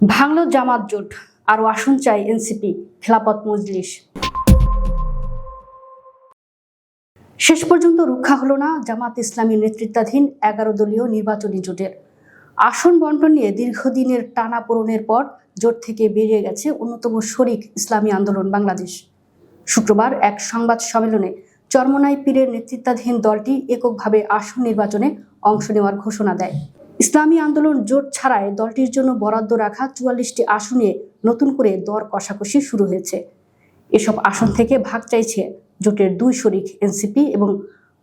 ভাঙল জামাত জোট, আরো আসন চাই এনসিপি, খেলাফত মজলিস। শেষ পর্যন্ত রক্ষা হলো না জামাত ইসলামী নেতৃত্বাধীন 11 দলীয় নির্বাচনী জোটের। আসন বন্টন নিয়ে দীর্ঘদিনের টানাপোড়েনের পর জোট থেকে বেরিয়ে গেছে অন্যতম শরিক ইসলামী আন্দোলন বাংলাদেশ। শুক্রবার এক সংবাদ সম্মেলনে চরমোনাই পীরের নেতৃত্বাধীন দলটি এককভাবে আসন নির্বাচনে অংশ নেওয়ার ঘোষণা দেয়। ইসলামী আন্দোলন জোট ছাড়াই দলটির জন্য বরাদ্দ রাখা 44টি আসনে নতুন করে দর কষাকষি শুরু হয়েছে। এসব আসন থেকে ভাগ চাইছে জোটের দুই শরিক এনসিপি এবং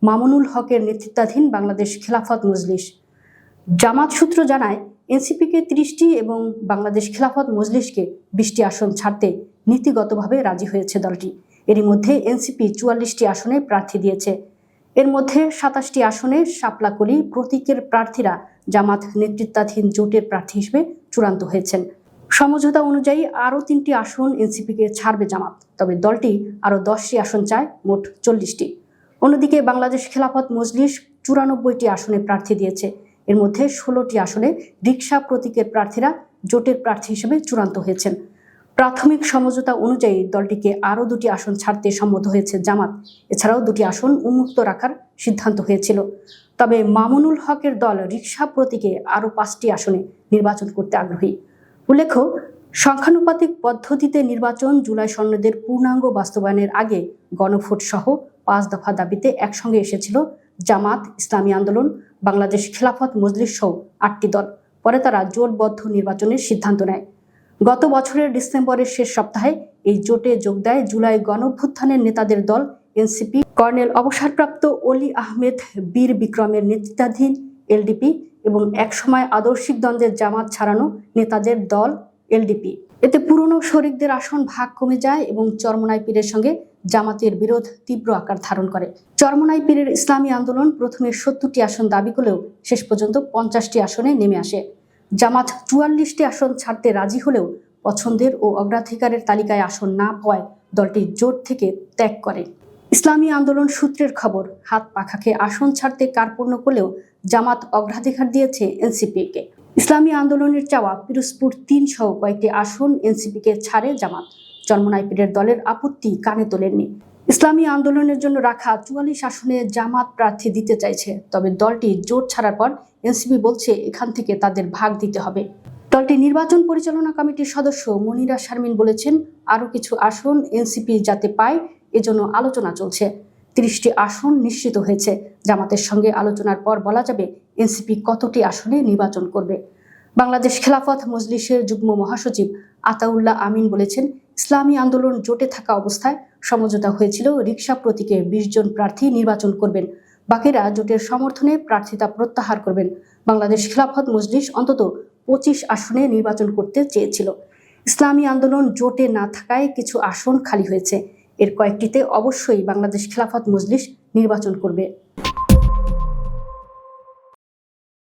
মামুনুল হকের নেতৃত্বাধীন বাংলাদেশ খেলাফত মজলিস। জামাত সূত্র জানায়, এনসিপিকে 30টি এবং বাংলাদেশ খেলাফত মজলিসকে 20টি আসন ছাড়তে নীতিগতভাবে রাজি হয়েছে দলটি। এরই মধ্যে এনসিপি 44টি আসনে প্রার্থী দিয়েছে। এর মধ্যে 27টি আসনে শাপলাকলি প্রতীকের প্রার্থীরা জামাত নেতৃত্বাধীন জোটের প্রার্থী হিসেবে চূড়ান্ত হয়েছেন। সমঝোতা অনুযায়ী আরও 3টি আসন এনসিপিকে ছাড়বে জামাত, তবে দলটি আরও 10টি আসন চায়, মোট 40টি। অন্যদিকে বাংলাদেশ খেলাফত মজলিস 94টি আসনে প্রার্থী দিয়েছে। এর মধ্যে 16টি আসনে রিকশা প্রতীকের প্রার্থীরা জোটের প্রার্থী হিসেবে চূড়ান্ত হয়েছেন। প্রাথমিক সমঝোতা অনুযায়ী দলটিকে আরও 2টি আসন ছাড়তে সম্মত হয়েছে জামাত। এছাড়াও 2টি আসন উন্মুক্ত রাখার সিদ্ধান্ত হয়েছিল। তবে মামুনুল হকের দল রিকশা প্রতীকে আরও 5টি আসনে নির্বাচন করতে আগ্রহী। উল্লেখ্য, সংখ্যানুপাতিক পদ্ধতিতে নির্বাচন, জুলাই সনদের পূর্ণাঙ্গ বাস্তবায়নের আগে গণভোট সহ 5 দফা দাবিতে একসঙ্গে এসেছিল জামাত, ইসলামী আন্দোলন, বাংলাদেশ খেলাফত মজলিস সহ 8টি দল। পরে তারা জোটবদ্ধ নির্বাচনের সিদ্ধান্ত নেয়। গত বছরের ডিসেম্বরের শেষ সপ্তাহে এই জোটে যোগ দেয় জুলাই গণঅভ্যুত্থানের নেতাদের দল এনসিপি, কর্নেল অবসরপ্রাপ্ত অলি আহমেদ বীর বিক্রমের নেতৃত্বাধীন এলডিপি এবং একসময় আদর্শিক দ্বন্দ্বের জামাত ছাড়ানো নেতাদের দল এলডিপি। এতে পুরনো শরিকদের আসন ভাগ কমে যায় এবং চরমোনাই পীরের সঙ্গে জামাতের বিরোধ তীব্র আকার ধারণ করে। চরমোনাই পীরের ইসলামী আন্দোলন প্রথমে 70টি আসন দাবি করলেও শেষ পর্যন্ত 50টি আসনে নেমে আসে। জামাত 44টি আসন ছাড়তে রাজি হলেও পছন্দের ও অগ্রাধিকারের তালিকায় আসন না পাওয়ায় দলটি জোট থেকে ত্যাগ করে। ইসলামী আন্দোলন সূত্রের খবর, হাত পাখাকে আসন ছাড়তে কার্পণ্য করলেও জামাত অগ্রাধিকার দিয়েছে এনসিপিকে। ইসলামী আন্দোলনের চাওয়া পিরোজপুর 3 সহ কয়েকটি আসন এনসিপিকে ছাড়ে জামাত। চরমোনাই পীরের দলের আপত্তি কানে তোলেননি। ইসলামী আন্দোলনের জন্য রাখা 44 আসনে জামাত প্রার্থী দিতে চাইছে, তবে দলটি জোট ছাড়ার পর এনসিপি বলছে এখান থেকে তাদের ভাগ দিতে হবে। দলটি নির্বাচন পরিচালনা কমিটির সদস্য মনিরা শারমিন বলেছেন, আরও কিছু আসন এনসিপি যাতে পায় এজন্য আলোচনা চলছে। 30টি আসন নিশ্চিত হয়েছে। জামাতের সঙ্গে আলোচনার পর বলা যাবে এনসিপি কতটি আসনে নির্বাচন করবে। বাংলাদেশ খেলাফত মজলিসের যুগ্ম মহাসচিব আতাউল্লাহ আমিন বলেছেন, ইসলামী আন্দোলন জোটে থাকা অবস্থায় সমঝোতা হয়েছিল রিকশা প্রতীকে 20 জন প্রার্থী নির্বাচন করবেন, বাকিরা জোটের সমর্থনে প্রার্থিতা প্রত্যাহার করবেন। বাংলাদেশ খেলাফত মজলিস অন্তত 25 আসনে নির্বাচন করতে চেয়েছিল। ইসলামী আন্দোলন জোটে না থাকায় কিছু আসন খালি হয়েছে। এর কয়েকটিতে অবশ্যই বাংলাদেশ খেলাফত মজলিস নির্বাচন করবে।